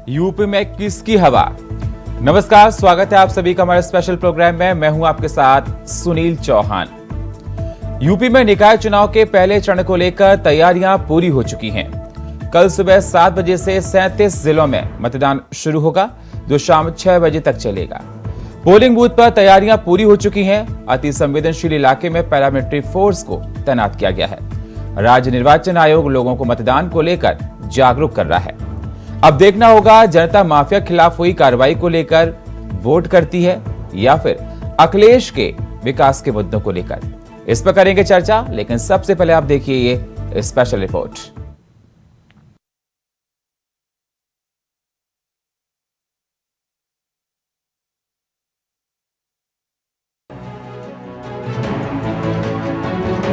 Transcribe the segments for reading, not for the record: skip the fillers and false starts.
UP में किसकी हवा। नमस्कार, स्वागत है आप सभी का हमारे स्पेशल प्रोग्राम में। मैं हूं आपके साथ सुनील चौहान। यूपी में निकाय चुनाव के पहले चरण को लेकर तैयारियां पूरी हो चुकी हैं। कल सुबह 7 बजे से 37 जिलों में मतदान शुरू होगा, जो शाम 6 बजे तक चलेगा। पोलिंग बूथ पर तैयारियां पूरी हो चुकी हैं। अति संवेदनशील इलाके में पैरामिलिट्री फोर्स को तैनात किया गया है। राज्य निर्वाचन आयोग लोगों को मतदान को लेकर जागरूक कर रहा है। अब देखना होगा जनता माफिया खिलाफ हुई कार्रवाई को लेकर वोट करती है या फिर अखिलेश के विकास के मुद्दों को लेकर। इस पर करेंगे चर्चा, लेकिन सबसे पहले आप देखिए ये स्पेशल रिपोर्ट।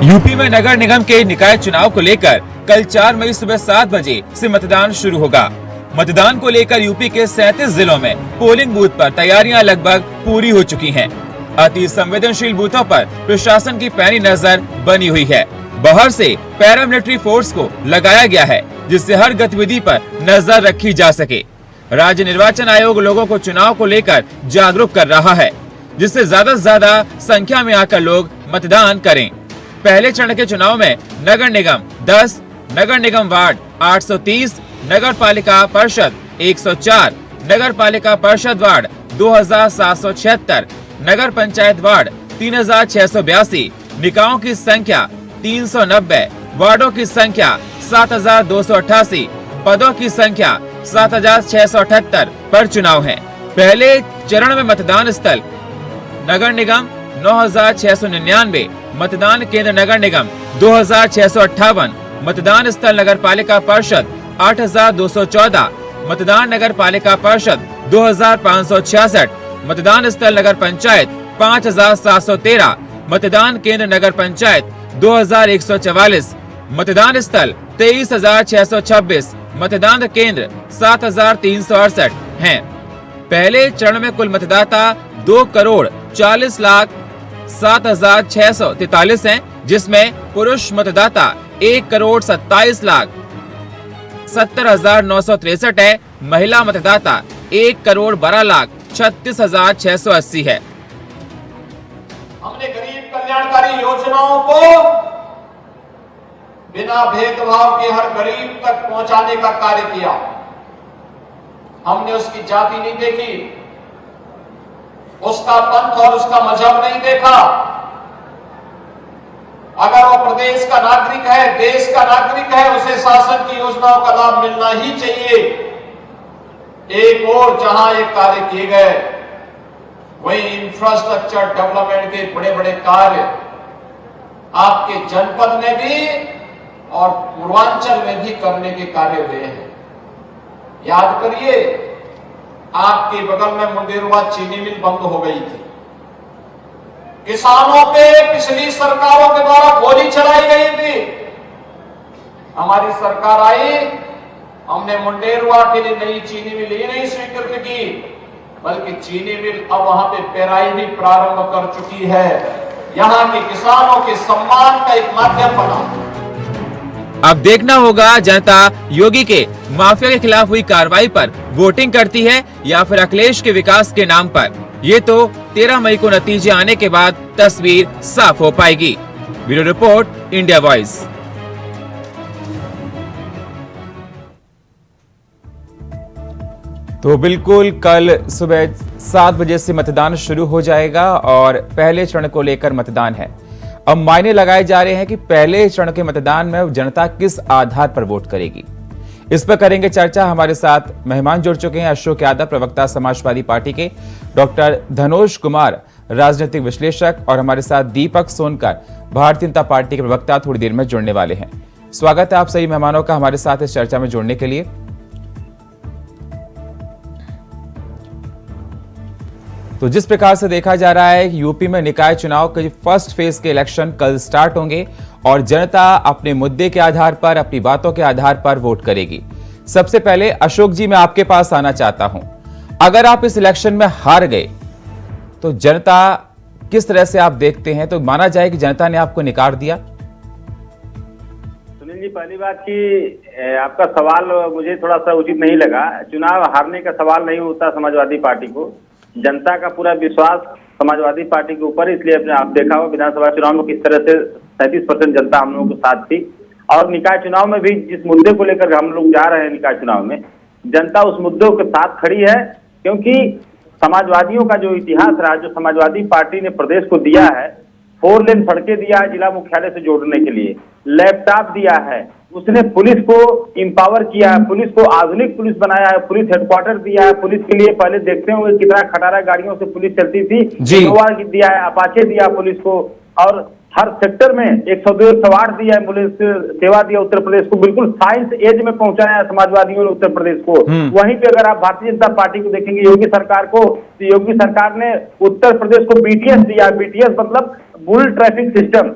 यूपी में नगर निगम के निकाय चुनाव को लेकर कल 4 मई सुबह 7 बजे से मतदान शुरू होगा। मतदान को लेकर यूपी के 37 जिलों में पोलिंग बूथ पर तैयारियां लगभग पूरी हो चुकी हैं। अति संवेदनशील बूथों पर प्रशासन की पैनी नजर बनी हुई है। बाहर से पैरामिलिट्री फोर्स को लगाया गया है, जिससे हर गतिविधि पर नजर रखी जा सके। राज्य निर्वाचन आयोग लोगों को चुनाव को लेकर जागरूक कर रहा है, जिससे ज्यादा से ज्यादा संख्या में आकर लोग मतदान करें। पहले चरण के चुनाव में नगर निगम 10, नगर निगम वार्ड 830, नगर पालिका परिषद 104, नगर पालिका परिषद वार्ड 2776, नगर पंचायत वार्ड 3682, निकायों की संख्या 390, वार्डों की संख्या 7288, पदों की संख्या 7678 पर चुनाव है। पहले चरण में मतदान स्थल नगर निगम 9699, मतदान केंद्र नगर निगम 2658, मतदान स्थल नगर पालिका परिषद 8214, मतदान नगर पालिका परिषद 2566, मतदान स्थल नगर पंचायत 5713, मतदान केंद्र नगर पंचायत 2144, मतदान स्थल 23626, मतदान केंद्र 7368 हैं। पहले चरण में कुल मतदाता 2,40,07,643 हैं, जिसमें पुरुष मतदाता 1,27,70,963 है। महिला मतदाता 1,12,36,680 है। हमने गरीब कल्याणकारी योजनाओं को बिना भेदभाव के हर गरीब तक पहुंचाने का कार्य किया। हमने उसकी जाति नहीं देखी, उसका पंथ और उसका मजहब नहीं देखा। अगर वो प्रदेश का नागरिक है, देश का नागरिक है, उसे शासन की योजनाओं का लाभ मिलना ही चाहिए। एक और जहां ये कार्य किए गए, वही इंफ्रास्ट्रक्चर डेवलपमेंट के बड़े बड़े कार्य आपके जनपद में भी और पूर्वांचल में भी करने के कार्य हुए हैं। याद करिए, आपके बगल में मुंडेरवा चीनी मिल बंद हो गई थी। किसानों पे पिछली सरकारों के द्वारा गोली चलाई गई थी। हमारी सरकार आई, हमने मुंडेरवा के लिए नई चीनी मिल ही नहीं स्वीकृत की, बल्कि चीनी मिल अब वहां पे पेराई भी प्रारंभ कर चुकी है। यहां के किसानों के सम्मान का एक माध्यम बना। अब देखना होगा जनता योगी के माफिया के खिलाफ हुई कार्रवाई पर वोटिंग करती है या फिर अखिलेश के विकास के नाम पर। ये तो 13 मई को नतीजे आने के बाद तस्वीर साफ हो पाएगी। Bureau report, India voice. तो बिल्कुल कल सुबह 7 बजे से मतदान शुरू हो जाएगा और पहले चरण को लेकर मतदान है। अब मायने लगाए जा रहे हैं कि पहले चरण के मतदान में जनता किस आधार पर वोट करेगी। इस पर करेंगे चर्चा। हमारे साथ मेहमान जुड़ चुके हैं अशोक यादव, प्रवक्ता समाजवादी पार्टी के, डॉक्टर धनोज कुमार, राजनीतिक विश्लेषक, और हमारे साथ दीपक सोनकर, भारतीय जनता पार्टी के प्रवक्ता, थोड़ी देर में जुड़ने वाले हैं। स्वागत है आप सभी मेहमानों का हमारे साथ इस चर्चा में जुड़ने के लिए। तो जिस प्रकार से देखा जा रहा है कि यूपी में निकाय चुनाव के फर्स्ट फेज के इलेक्शन कल स्टार्ट होंगे और जनता अपने मुद्दे के आधार पर, अपनी बातों के आधार पर वोट करेगी। सबसे पहले अशोक जी, मैं आपके पास आना चाहता हूं। अगर आप इस इलेक्शन में हार गए तो जनता किस तरह से आप देखते हैं? तो माना जाए कि जनता ने आपको निकार दिया? सुनील जी, पहली बात कि आपका सवाल मुझे थोड़ा सा उचित नहीं लगा। चुनाव हारने का सवाल नहीं होता समाजवादी पार्टी को। जनता का पूरा विश्वास समाजवादी पार्टी के ऊपर, इसलिए अपने आप देखा हो विधानसभा चुनाव में किस तरह से 37% जनता हम लोगों के साथ थी। और निकाय चुनाव में भी जिस मुद्दे को लेकर हम लोग जा रहे हैं निकाय चुनाव में, जनता उस मुद्दों के साथ खड़ी है। क्योंकि समाजवादियों का जो इतिहास रहा, जो समाजवादी पार्टी ने प्रदेश को दिया है, 4 लेन सड़कें दिया है जिला मुख्यालय से जोड़ने के लिए, लैपटॉप दिया है, उसने पुलिस को इंपावर किया है, पुलिस को आधुनिक पुलिस बनाया है, पुलिस हेडक्वार्टर दिया है। पुलिस के लिए पहले देखते होंगे कितना खटारा गाड़ियों से पुलिस चलती थी, इनोवा दिया है, अपाचे दिया पुलिस को, और हर सेक्टर में 102 108 दिया एम्बुलेंस सेवा दिया उत्तर प्रदेश को। बिल्कुल साइंस एज में पहुंचाया है समाजवादियों ने उत्तर प्रदेश को। वहीं पे अगर आप भारतीय जनता पार्टी को देखेंगे, योगी सरकार को, तो योगी सरकार ने उत्तर प्रदेश को बीटीएस दिया। बीटीएस मतलब बुल ट्रैफिक सिस्टम,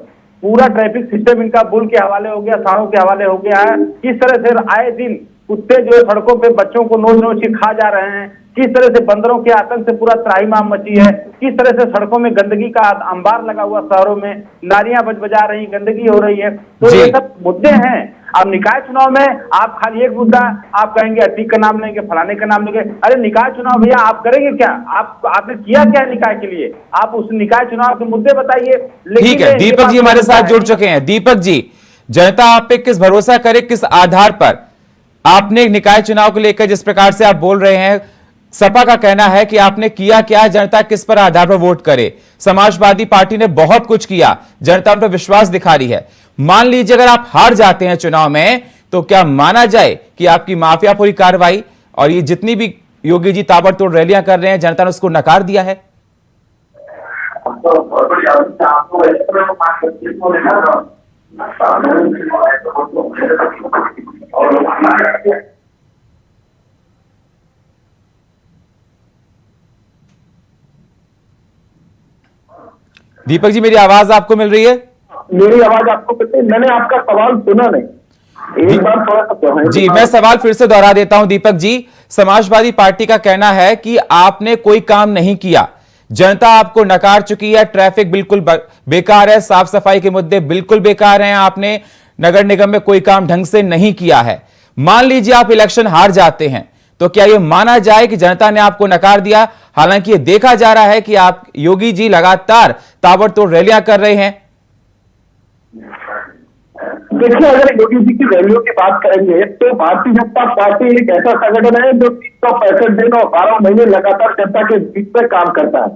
पूरा ट्रैफिक सिस्टम इनका बुल के हवाले हो गया, सांडों के हवाले हो गया है। किस तरह से आए दिन कुत्ते जो है सड़कों पे बच्चों को नोच नोच के खा जा रहे हैं, किस तरह से बंदरों के आतंक से पूरा त्राहिमाम मची है, किस तरह से सड़कों में गंदगी का अंबार लगा हुआ, शहरों में नालियां बजा रही, गंदगी हो रही है। तो ये सब मुद्दे हैं। अब निकाय चुनाव में आप खाली एक मुद्दा आप कहेंगे अतीक का नाम लेंगे, फलाने का नाम लेंगे। अरे निकाय चुनाव भैया आप करेंगे क्या? आपने किया क्या है निकाय के लिए? आप उस निकाय चुनाव के मुद्दे बताइए। ठीक है, दीपक जी हमारे साथ जुड़ चुके हैं। दीपक जी, जनता आप पे किस भरोसा करे, किस आधार पर आपने निकाय चुनाव को लेकर जिस प्रकार से आप बोल रहे हैं, सपा का कहना है कि आपने किया क्या, जनता किस पर आधार पर वोट करे? समाजवादी पार्टी ने बहुत कुछ किया, जनता उन पर विश्वास दिखा रही है। मान लीजिए अगर आप हार जाते हैं चुनाव में, तो क्या माना जाए कि आपकी माफिया पूरी कार्रवाई और ये जितनी भी योगी जी ताबड़तोड़ रैलियां कर रहे हैं, जनता ने उसको नकार दिया है? दीपक जी, मेरी आवाज आपको मिल रही है? मेरी आवाज आपको मिलती है? मैंने आपका सवाल सुना नहीं, एक बार थोड़ा सा जी, मैं सवाल फिर से दोहरा देता हूं। दीपक जी, समाजवादी पार्टी का कहना है कि आपने कोई काम नहीं किया, जनता आपको नकार चुकी है, ट्रैफिक बिल्कुल बेकार है, साफ सफाई के मुद्दे बिल्कुल बेकार हैं, आपने नगर निगम में कोई काम ढंग से नहीं किया है। मान लीजिए आप इलेक्शन हार जाते हैं, तो क्या यह माना जाए कि जनता ने आपको नकार दिया? हालांकि यह देखा जा रहा है कि आप योगी जी लगातार ताबड़तोड़ रैलियां कर रहे हैं। देखिए, अगर योगी जी की रैलियों की बात करेंगे तो भारतीय जनता पार्टी एक ऐसा संगठन है जो 365 दिन और 12 महीने लगातार जनता के बीच में काम करता है।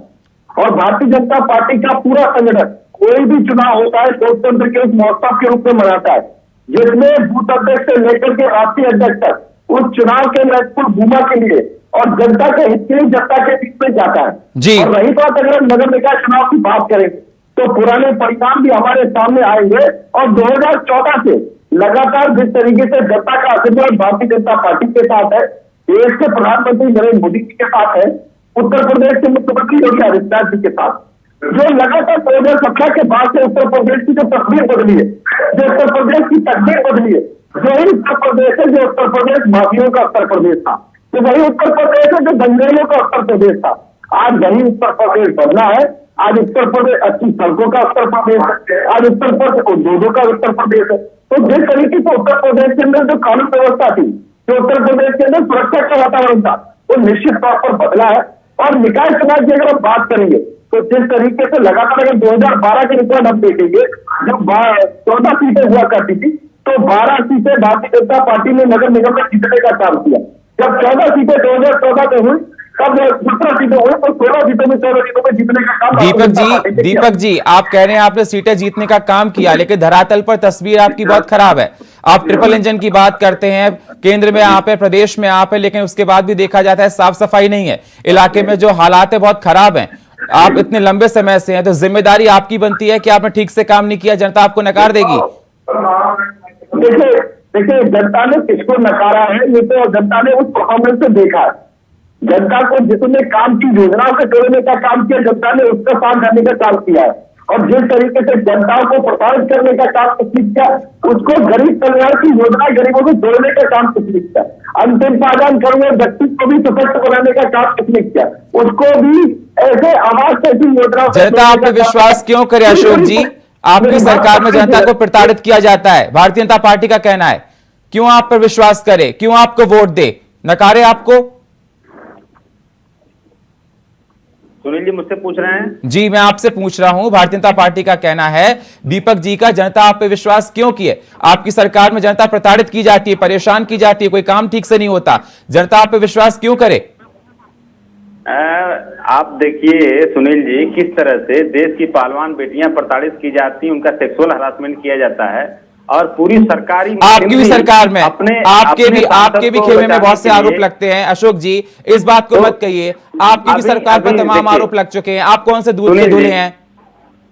और भारतीय जनता पार्टी का पूरा संगठन कोई भी चुनाव होता है लोकतंत्र के उस महोत्सव के रूप में मनाता है, जिसमें बूथ अध्यक्ष से लेकर के राष्ट्रीय अध्यक्ष तक उस चुनाव के महत्वपूर्ण भूमिका के लिए और जनता के हित के लिए जनता के बीच में जाता है जी। और रही बात अगर हम नगर निकाय चुनाव की बात करें तो पुराने परिणाम भी हमारे सामने आएंगे। और 2014 से लगातार जिस तरीके से जनता का आशीर्वाद भारतीय जनता पार्टी के साथ है, देश के प्रधानमंत्री नरेंद्र मोदी जी के साथ है, उत्तर प्रदेश के मुख्यमंत्री योगी आदित्यनाथ जी के साथ, जो लगातार 2017 के बाद से उत्तर प्रदेश की जो तस्वीर बदली है, जो उत्तर प्रदेश की तस्वीर बदली है, वही उत्तर प्रदेश है जो उत्तर प्रदेश माफियों का उत्तर प्रदेश था, तो वही उत्तर प्रदेश है जो दंगेलों का उत्तर प्रदेश था। आज वही उत्तर प्रदेश बदला है। आज उत्तर प्रदेश अच्छी सड़कों का उत्तर प्रदेश है, आज उत्तर प्रदेश उद्योगों का उत्तर प्रदेश है। तो जिस तरीके से उत्तर प्रदेश के अंदर जो कानून व्यवस्था थी, जो उत्तर प्रदेश के अंदर सुरक्षा का वातावरण था, वो निश्चित तौर पर बदला है। और निकाय चुनाव की अगर हम बात करेंगे तो जिस तरीके से लगातार अगर 2012 के रिकॉर्ड हम देखेंगे, जब 14 सीटें हुआ करती थी, तो 12 सीटें भारतीय जनता पार्टी ने नगर निगम में जीतने का काम किया। जब 14 सीटें 2014 में हुई, तब 17 सीटें हुई, तो 16 सीटों में 14 सीटों में जीतने का काम दीपक जी, आप कह रहे हैं आपने सीटें जीतने का काम किया, लेकिन धरातल पर तस्वीर आपकी बहुत खराब है। आप ट्रिपल इंजन की बात करते हैं, केंद्र में आप है, प्रदेश में आप है, लेकिन उसके बाद भी देखा जाता है साफ सफाई नहीं है, इलाके में जो हालात है बहुत खराब हैं। आप इतने लंबे समय से हैं, तो जिम्मेदारी आपकी बनती है कि आपने ठीक से काम नहीं किया, जनता आपको नकार देगी। देखिए, जनता ने किसको नकारा है, ये तो जनता ने उस परफॉर्मेंस से देखा है। जनता को जिसने काम की योजनाओं से जोड़ने का काम किया, जनता ने उसका काम करने का काम किया है। और जिस तरीके से जनता को प्रसारित करने का काम किसने किया, उसको गरीब कल्याण की योजना गरीबों को जोड़ने का काम किसने किया, अंतिम पादान करुए व्यक्ति को भी सशक्त बनाने का काम किसने किया, उसको भी ऐसे आवाज ऐसी योजना। जनता आप पे विश्वास क्यों करे अशोक जी? आपकी सरकार में जनता को प्रताड़ित किया जाता है, भारतीय जनता पार्टी का कहना है। क्यों आप पर विश्वास करे, क्यों आपको वोट दे, नकारे आपको? सुनील जी मुझसे पूछ रहे हैं? जी मैं आपसे पूछ रहा हूं, भारतीय जनता पार्टी का कहना है दीपक जी का जनता आप पे विश्वास क्यों किए? आपकी सरकार में जनता प्रताड़ित की जाती है, परेशान की जाती है, कोई काम ठीक से नहीं होता, जनता आप पे विश्वास क्यों करे? आप देखिए सुनील जी, किस तरह से देश की पहलवान बेटियां प्रताड़ित की जाती हैं, उनका सेक्सुअल हरासमेंट किया जाता है, और पूरी सरकारी आपकी भी सरकार में आपके भी खेमे में बहुत से लिए आरोप लगते हैं। अशोक जी इस बात को मत कहिए, आपकी भी सरकार पर तमाम आरोप लग चुके हैं। आप कौन से दूध के धुले हैं?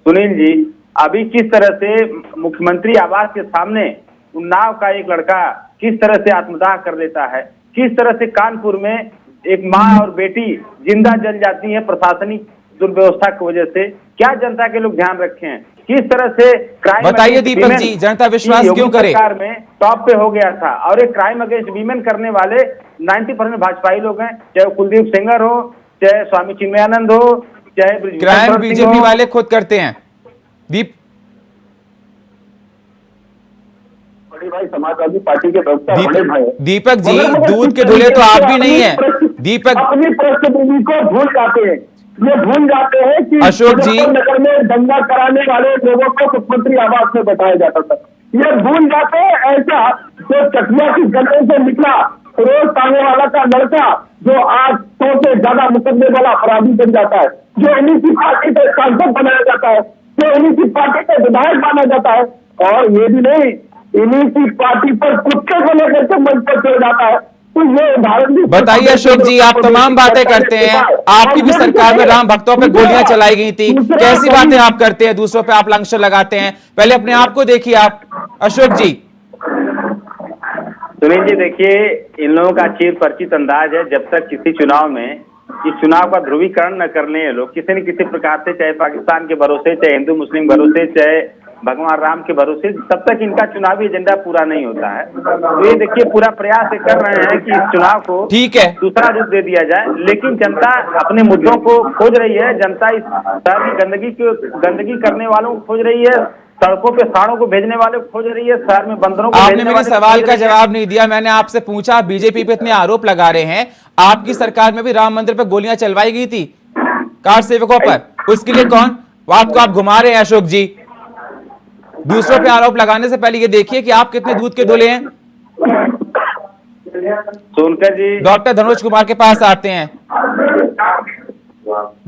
सुनील जी, अभी किस तरह से मुख्यमंत्री आवास के सामने उन्नाव का एक लड़का किस तरह से आत्मदाह कर लेता है, किस तरह से कानपुर में एक माँ और बेटी जिंदा जल जाती है प्रशासनिक दुर्व्यवस्था की वजह से, क्या जनता के लोग ध्यान रखे हैं? किस तरह से क्राइम, बताइए दीपक जी, जनता विश्वास क्यों करे? सरकार में टॉप पे हो गया था, और एक क्राइम अगेंस्ट वीमेन करने वाले 90% भाजपाई लोग हैं, चाहे कुलदीप सेंगर हो, चाहे स्वामी चिन्मयानंद हो, चाहे क्राइम बीजेपी वाले खुद करते हैं। बड़े भाई समाजवादी पार्टी के प्रवक्ता बड़े भाई दीपक जी दूध के धुले तो आप भी नहीं है। दीपक अपनी पृष्ठभूमि को भूल जाते हैं, ये भूल जाते हैं कि अशोक जी नगर में दंगा कराने वाले लोगों को मुख्यमंत्री आवास में बताया जाता था। ये भूल जाते हैं ऐसा जो चकिया की गले से निकला रोज ताने वाला का लड़का, जो आज 100 से ज्यादा मुकदमे वाला अपराधी बन जाता है, जो इन्हीं पार्टी का सांसद बनाया जाता है, जो इन्हीं पार्टी का विधायक माना जाता है, और ये भी नहीं इन्हीं की पार्टी पर कुत्ते को लेकर के मंच पर चल जाता है। तो ये उदाहरण भी बताइए अशोक जी, आप तमाम बातें करते हैं, आपकी भी सरकार में राम भक्तों पर गोलियां चलाई गई थी, कैसी बातें आप करते हैं, दूसरों पे आप लांछन लगाते हैं, पहले अपने आप को देखिए आप। अशोक जी सुनील जी देखिए, इन लोगों का चिर परिचित अंदाज है, जब तक किसी चुनाव में इस चुनाव का ध्रुवीकरण न करने ये लोग किसी न किसी प्रकार से, चाहे पाकिस्तान के भरोसे, चाहे हिंदू मुस्लिम भरोसे, चाहे भगवान राम के भरोसे, तब तक इनका चुनावी एजेंडा पूरा नहीं होता है। तो ये देखिए पूरा प्रयास कर रहे हैं कि इस चुनाव को ठीक है दूसरा रूप दे दिया जाए, लेकिन जनता अपने मुद्दों को खोज रही है, जनता इस शहर की गंदगी करने वालों को खोज रही है, सड़कों पे सांडों को भेजने वाले को खोज रही है, शहर में बंदरों को। आपने मेरे सवाल का जवाब नहीं दिया। मैंने आपसे पूछा, बीजेपी पे इतने आरोप लगा रहे हैं, आपकी सरकार में भी राम मंदिर पर गोलियां चलवाई गई थी कार सेवकों पर, उसके लिए कौन? बात को आप घुमा रहे हैं अशोक जी। दूसरों पे आरोप लगाने से पहले ये देखिए कि आप कितने दूध के धुले हैं। सोनकर जी डॉक्टर धनोज कुमार के पास आते हैं।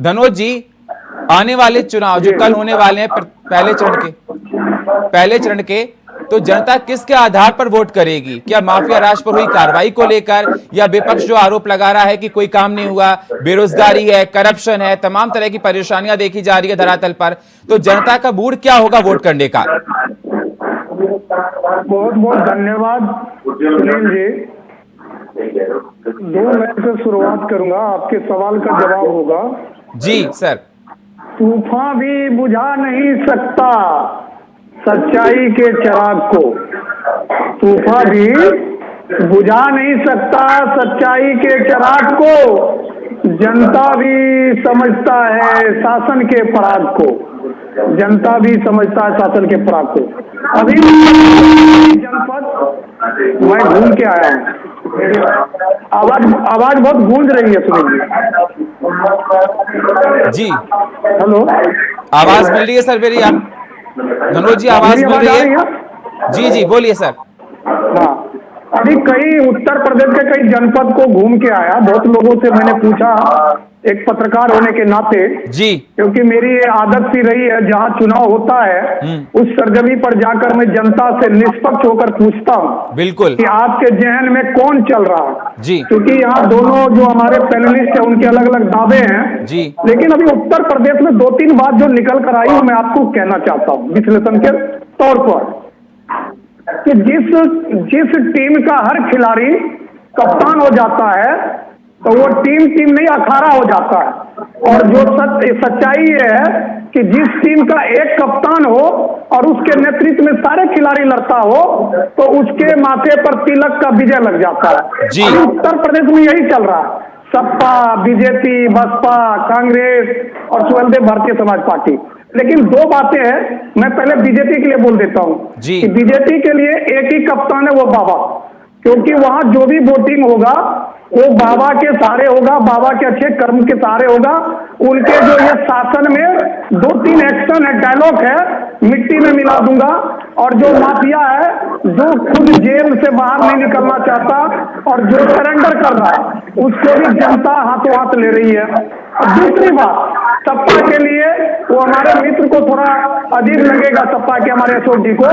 धनोज जी, आने वाले चुनाव जो कल होने वाले हैं पहले चरण के, तो जनता किसके आधार पर वोट करेगी? क्या माफिया राज पर हुई कार्रवाई को लेकर, या विपक्ष जो आरोप लगा रहा है कि कोई काम नहीं हुआ, बेरोजगारी है, करप्शन है, तमाम तरह की परेशानियां देखी जा रही है धरातल पर, तो जनता का मूड क्या होगा वोट करने का? बहुत बहुत धन्यवाद सुनील जी। 2 मिनट से शुरुआत करूंगा, आपके सवाल का जवाब होगा। जी सर। तूफान भी बुझा नहीं सकता सच्चाई के चिराग को, तूफान भी बुझा नहीं सकता सच्चाई के चिराग को, जनता भी समझता है शासन के पराग को, जनता भी समझता है शासन के पराग को। अभी जनपद मैं घूम के आया हूँ, आवाज बहुत गूंज रही है सुनील जी। हेलो, आवाज मिल रही है सर मेरी? आप धनोज जी आवाज मिल रही है? जी जी बोलिए सर। हाँ, अभी कई उत्तर प्रदेश के कई जनपद को घूम के आया, बहुत लोगों से मैंने पूछा एक पत्रकार होने के नाते जी, क्योंकि मेरी ये आदत सी रही है, जहाँ चुनाव होता है उस सरजमी पर जाकर मैं जनता से निष्पक्ष होकर पूछता हूँ बिल्कुल कि आपके जहन में कौन चल रहा है जी, क्योंकि यहाँ दोनों जो हमारे पैनलिस्ट है उनके अलग अलग दावे हैं जी। लेकिन अभी उत्तर प्रदेश में 2-3 बात जो निकल कर आई वो मैं आपको कहना चाहता हूँ विश्लेषण के तौर पर, कि जिस टीम का हर खिलाड़ी कप्तान हो जाता है तो वो टीम नहीं अखाड़ा हो जाता है, और जो सच्चाई ये है कि जिस टीम का एक कप्तान हो और उसके नेतृत्व में सारे खिलाड़ी लड़ता हो तो उसके माथे पर तिलक का विजय लग जाता है जी। उत्तर प्रदेश में यही चल रहा है, सपा, बीजेपी, बसपा, कांग्रेस और स्वदेव भारतीय समाज पार्टी, लेकिन दो बातें हैं, मैं पहले बीजेपी के लिए बोल देता हूं जी। कि बीजेपी के लिए एक ही कप्तान है, वो बाबा, क्योंकि वहां जो भी वोटिंग होगा वो बाबा के सहारे होगा, बाबा के अच्छे कर्म के सहारे होगा। उनके जो ये शासन में 2-3 एक्शन है, डायलॉग है, मिट्टी में मिला दूंगा, और जो माफिया है, जो खुद जेल से बाहर नहीं निकलना चाहता और जो सरेंडर कर रहा है, उसको भी जनता हाथों हाथ ले रही है। और दूसरी बात, सपा के लिए वो हमारे मित्र को थोड़ा अजीब लगेगा, सपा के हमारे अशोक जी को,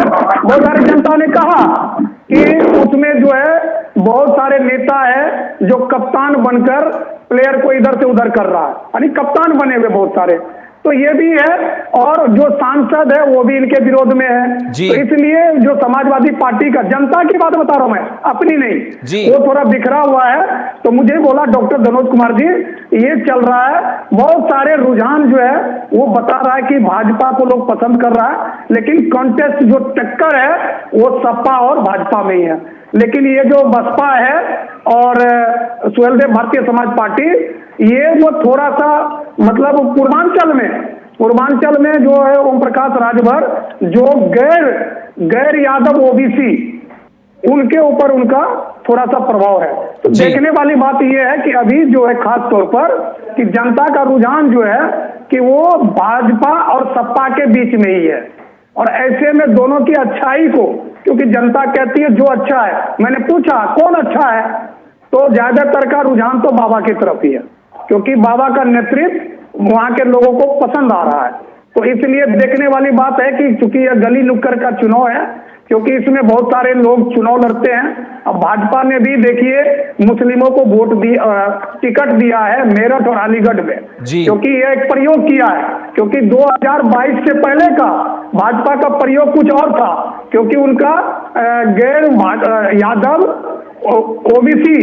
बहुत सारी जनता ने कहा कि उसमें जो है बहुत सारे नेता है जो कप्तान बनकर प्लेयर को इधर से उधर कर रहा है, यानी कप्तान बने हुए बहुत सारे, तो ये भी है। और जो सांसद है वो भी इनके विरोध में है। तो इसलिए जो समाजवादी पार्टी का, जनता की बात बता रहा हूं मैं, अपनी नहीं, वो थोड़ा बिखरा हुआ है। तो मुझे बोला डॉक्टर मनोज कुमार जी, ये चल रहा है, बहुत सारे रुझान जो है वो बता रहा है कि भाजपा को लोग पसंद कर रहा है, लेकिन कॉन्टेस्ट जो टक्कर है वो सपा और भाजपा में ही है। लेकिन ये जो बसपा है और सुहेलदेव भारतीय समाज पार्टी, ये वो थोड़ा सा मतलब पूर्वांचल में जो है ओम प्रकाश राजभर, जो गैर यादव ओबीसी, उनके ऊपर उनका थोड़ा सा प्रभाव है। तो देखने वाली बात यह है कि अभी जो है खास तौर पर कि जनता का रुझान जो है कि वो भाजपा और सपा के बीच में ही है। और ऐसे में दोनों की अच्छाई को, क्योंकि जनता कहती है जो अच्छा है, मैंने पूछा कौन अच्छा है, तो ज्यादातर का रुझान तो बाबा की तरफ ही है, क्योंकि बाबा का नेतृत्व वहां के लोगों को पसंद आ रहा है। तो इसलिए देखने वाली बात है कि चूंकि यह गली नुक्कड़ का चुनाव है, क्योंकि इसमें बहुत सारे लोग चुनाव लड़ते हैं। अब भाजपा ने भी देखिए मुस्लिमों को टिकट दिया है मेरठ और अलीगढ़ में, क्योंकि यह एक प्रयोग किया है, क्योंकि 2022 से पहले का भाजपा का प्रयोग कुछ और था, क्योंकि उनका गैर यादव ओबीसी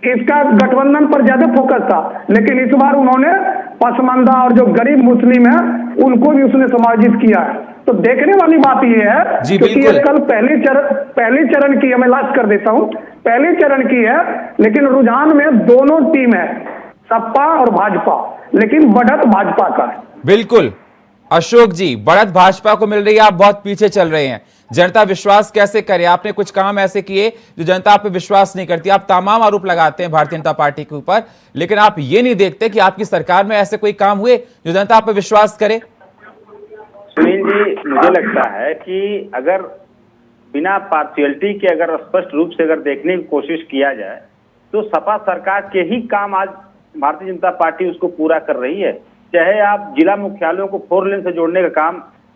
इसका गठबंधन पर ज्यादा फोकस था। लेकिन इस बार उन्होंने पसमानदा और जो गरीब मुस्लिम है उनको भी उसने समायोजित किया है। तो देखने वाली बात यह है, क्योंकि ये कल पहले चरण की है, मैं लास्ट कर देता हूं, पहले चरण की है, लेकिन रुझान में दोनों टीम है, सपा और भाजपा, लेकिन बढ़त भाजपा का है। बिल्कुल अशोक जी, बढ़त भाजपा को मिल रही है, आप बहुत पीछे चल रहे हैं। जनता विश्वास कैसे करे? आपने कुछ काम ऐसे किए जो जनता आप पे विश्वास नहीं करती। आप तमाम आरोप लगाते हैं भारतीय जनता पार्टी के ऊपर, लेकिन आप ये नहीं देखते कि आपकी सरकार में ऐसे कोई काम हुए जो जनता आप पे विश्वास करे। सुनील जी, मुझे लगता है कि अगर बिना पार्शियलिटी के अगर स्पष्ट रूप से अगर देखने की कोशिश किया जाए तो सपा सरकार के ही काम आज भारतीय जनता पार्टी उसको पूरा कर रही है। चाहे आप जिला मुख्यालयों को 4 लेन से जोड़ने का काम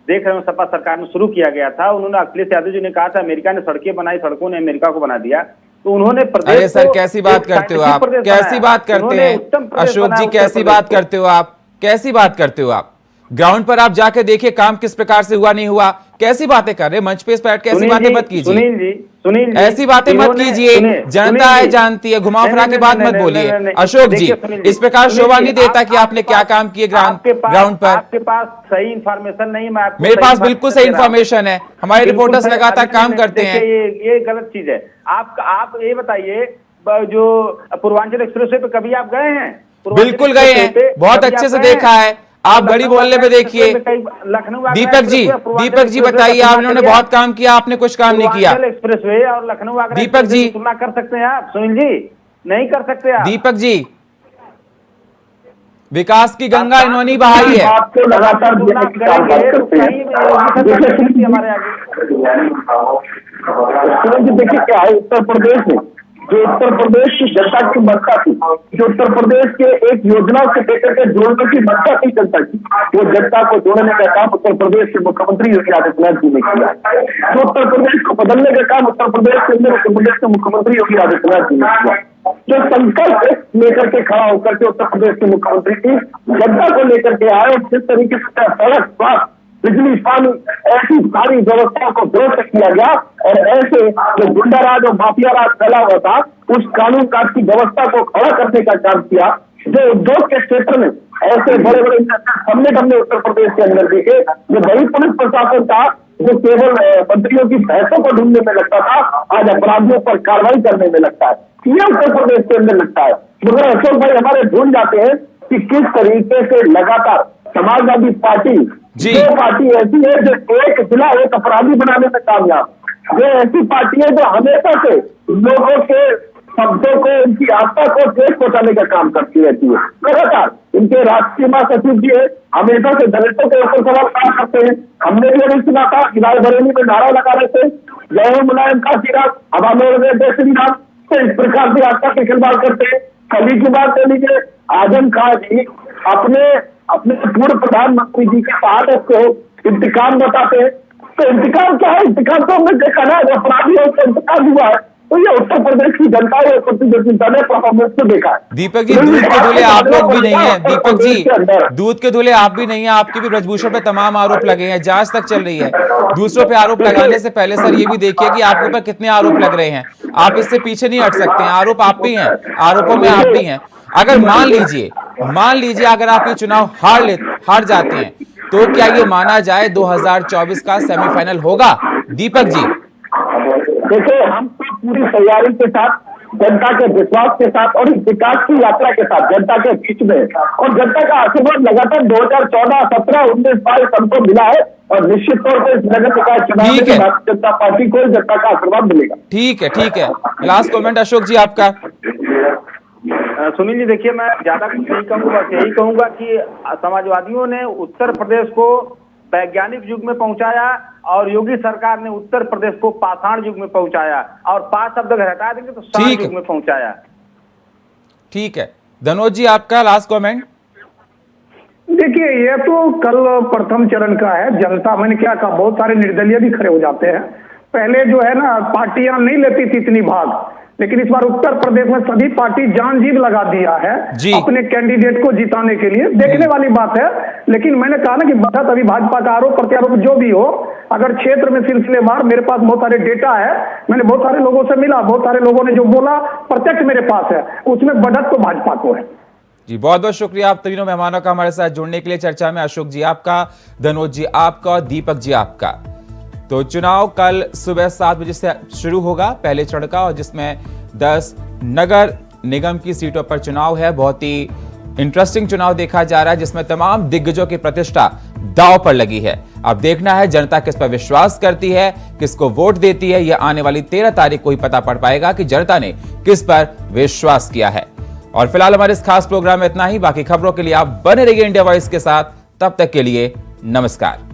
देख रहे हो, सपा सरकार में शुरू किया गया था। उन्होंने अखिलेश यादव जी ने कहा था अमेरिका ने सड़कें बनाई, सड़कों ने अमेरिका को बना दिया, तो उन्होंने प्रदेश, अरे सर कैसी बात करते हो आप, कैसी बात करते हैं अशोक जी, कैसी बात करते हो आप, कैसी बात करते हो आप? ग्राउंड पर आप जाके देखिए काम किस प्रकार से हुआ नहीं हुआ, कैसी बातें कर रहे हैं? मंच पे बैठ के ऐसी बातें मत कीजिए, सुनील जी ऐसी बातें मत कीजिए, जनता है जानती है, घुमा फिरा के बात मत बोलिए अशोक जी। इस प्रकार शोभा नहीं देता कि आपने क्या काम किए ग्राउंड पर। आपके पास सही इंफॉर्मेशन नहीं, मैं आपको मेरे पास बिल्कुल सही इंफॉर्मेशन है, हमारे रिपोर्टर्स लगातार काम करते हैं। ये गलत चीज है। आप ये बताइए, जो पूर्वांचल एक्सप्रेसवे पे कभी आप गए हैं? बिल्कुल गए हैं, बहुत अच्छे से देखा है। आप बड़ी बोलने पे देखिए। लखनऊ दीपक जी बताइए, आपने बहुत काम किया, आपने कुछ काम नहीं किया। एक्सप्रेसवे और लखनऊ आगरा दीपक जी तुलना कर सकते हैं आप? सुनील जी नहीं कर सकते आप। दीपक जी, विकास की गंगा इन्होंने बहाई है। आपको लगातार हमारे आगे देखिए क्या है, उत्तर प्रदेश में जो उत्तर प्रदेश की जनता की मंशा थी, जो उत्तर प्रदेश के एक योजना से लेकर के जोड़ने की मंशा थी जनता की, वो जनता को जोड़ने का काम उत्तर प्रदेश के मुख्यमंत्री योगी आदित्यनाथ जी ने किया। जो उत्तर प्रदेश को बदलने का काम उत्तर प्रदेश के अंदर उत्तर प्रदेश के मुख्यमंत्री योगी आदित्यनाथ जी ने किया। जो संकल्प लेकर के खड़ा होकर के उत्तर प्रदेश के मुख्यमंत्री की जनता को लेकर के आए, जिस तरीके से सड़क, स्वास्थ्य, बिजली, पानी, ऐसी सारी व्यवस्था को दुरुस्त किया गया, और ऐसे जो गुंडाराज और माफिया राज फैला हुआ था उस कानून काज की व्यवस्था को खड़ा करने का काम किया। जो उद्योग के क्षेत्र में ऐसे बड़े बड़े हमने उत्तर प्रदेश के अंदर देखे, जो वही पुलिस प्रशासन था जो केवल मंत्रियों की भैंसों को ढूंढने में लगता था, आज अपराधियों पर कार्रवाई करने में लगता है। यह उत्तर प्रदेश के अंदर लगता है। मगर अशोक भाई हमारे भूल जाते हैं कि किस तरीके से लगातार समाजवादी पार्टी जी। जो पार्टी ऐसी है जो एक जिला एक अपराधी बनाने में कामयाब, जो ऐसी पार्टी है जो हमेशा से लोगों के शब्दों को, उनकी आस्था को ठेस पहुंचाने का काम करती रहती है। लगातार इनके राष्ट्रीय महासचिव जी है, हमेशा से दलितों के ऊपर सवाल काम करते हैं। हमने भी अभी सुना था कि रायबरेली में नारा लगा रहे थे, जय हो मुलायम का सिराज, हवा में उड़ गए जय श्री राम। तो इस प्रकार की आस्था की खिलवाड़ करते हैं। कभी की बात कर लीजिए, आजम खान जी अपने पूर्व प्रधानमंत्री जी के शहादत को इंतकाम बताते हैं। तो इंतकाम क्या है? इंतकाम तो हमने देखा ना, जो अपराधी है उसका इंतकाम हुआ है। तो ये उत्तर प्रदेश की जनता है, उत्तर प्रदेश की जनता ने परफॉर्मेंस को देखा है। दीपक जी, दूध के धुले आप लोग भी नहीं है। दीपक जी, दूध के धुले आप भी नहीं है, आपके भी ब्रजभूषण पे तमाम आरोप लगे हैं, जांच तक चल रही है। दूसरों पे आरोप लगाने से पहले सर ये भी देखिए कि आपके ऊपर कितने आरोप लग रहे हैं। आप इससे पीछे नहीं हट सकते हैं, आरोप आप भी हैं, आरोपों में आप भी हैं। अगर मान लीजिए अगर आप ये चुनाव हार जाते हैं, तो क्या ये माना जाए 2024 का सेमीफाइनल होगा? दीपक जी, देखिए, हम तो पूरी तैयारी के साथ, जनता के विश्वास के साथ और इस विकास की यात्रा के साथ जनता के बीच में, और जनता का आशीर्वाद लगातार 2014, 17, 19, 22 हमको मिला है। और निश्चित तौर पर इस नगर निकाय चुनाव में भारतीय जनता पार्टी को जनता का आशीर्वाद मिलेगा। ठीक है। लास्ट कमेंट अशोक जी आपका। सुनील जी, देखिए, मैं ज्यादा कुछ नहीं कहूंगा, बस यही कहूंगा कि समाजवादियों ने उत्तर प्रदेश को वैज्ञानिक युग में पहुंचाया और योगी सरकार ने उत्तर प्रदेश को पाषाण युग में पहुंचाया, और 5 शब्द अगर हटा देंगे तो सांड युग में पहुंचाया। ठीक है, धनोज जी आपका लास्ट कमेंट। देखिए, ये तो कल प्रथम चरण का है। जनता, मैंने क्या कहा, बहुत सारे निर्दलीय भी खड़े हो जाते हैं। पहले जो है ना, पार्टियां नहीं लेती थी इतनी भाग, लेकिन इस बार उत्तर प्रदेश में सभी पार्टी जान जीव लगा दिया है अपने कैंडिडेट को जिताने के लिए। देखने वाली बात है। लेकिन मैंने कहा ना कि बढ़त अभी भाजपा का आरोप प्रत्यारोप जो भी हो, अगर क्षेत्र में सिलसिलेवार, मेरे पास बहुत सारे डेटा है, मैंने बहुत सारे लोगों से मिला, बहुत सारे लोगों ने जो बोला प्रत्यक्ष मेरे पास है, उसमें बढ़त तो भाजपा को है। जी, बहुत बहुत शुक्रिया आप तीनों मेहमानों का हमारे साथ जुड़ने के लिए चर्चा में। अशोक जी आपका, धनोज जी आपका और दीपक जी आपका। तो चुनाव कल सुबह 7 बजे से शुरू होगा, पहले चरण का, और जिसमें 10 नगर निगम की सीटों पर चुनाव है। बहुत ही इंटरेस्टिंग चुनाव देखा जा रहा है, जिसमें तमाम दिग्गजों की प्रतिष्ठा दांव पर लगी है। अब देखना है जनता किस पर विश्वास करती है, किसको वोट देती है। यह आने वाली 13 तारीख को ही पता पड़ पाएगा कि जनता ने किस पर विश्वास किया है। और फिलहाल हमारे इस खास प्रोग्राम में इतना ही। बाकी खबरों के लिए आप बने रहिए इंडिया वॉइस के साथ। तब तक के लिए नमस्कार।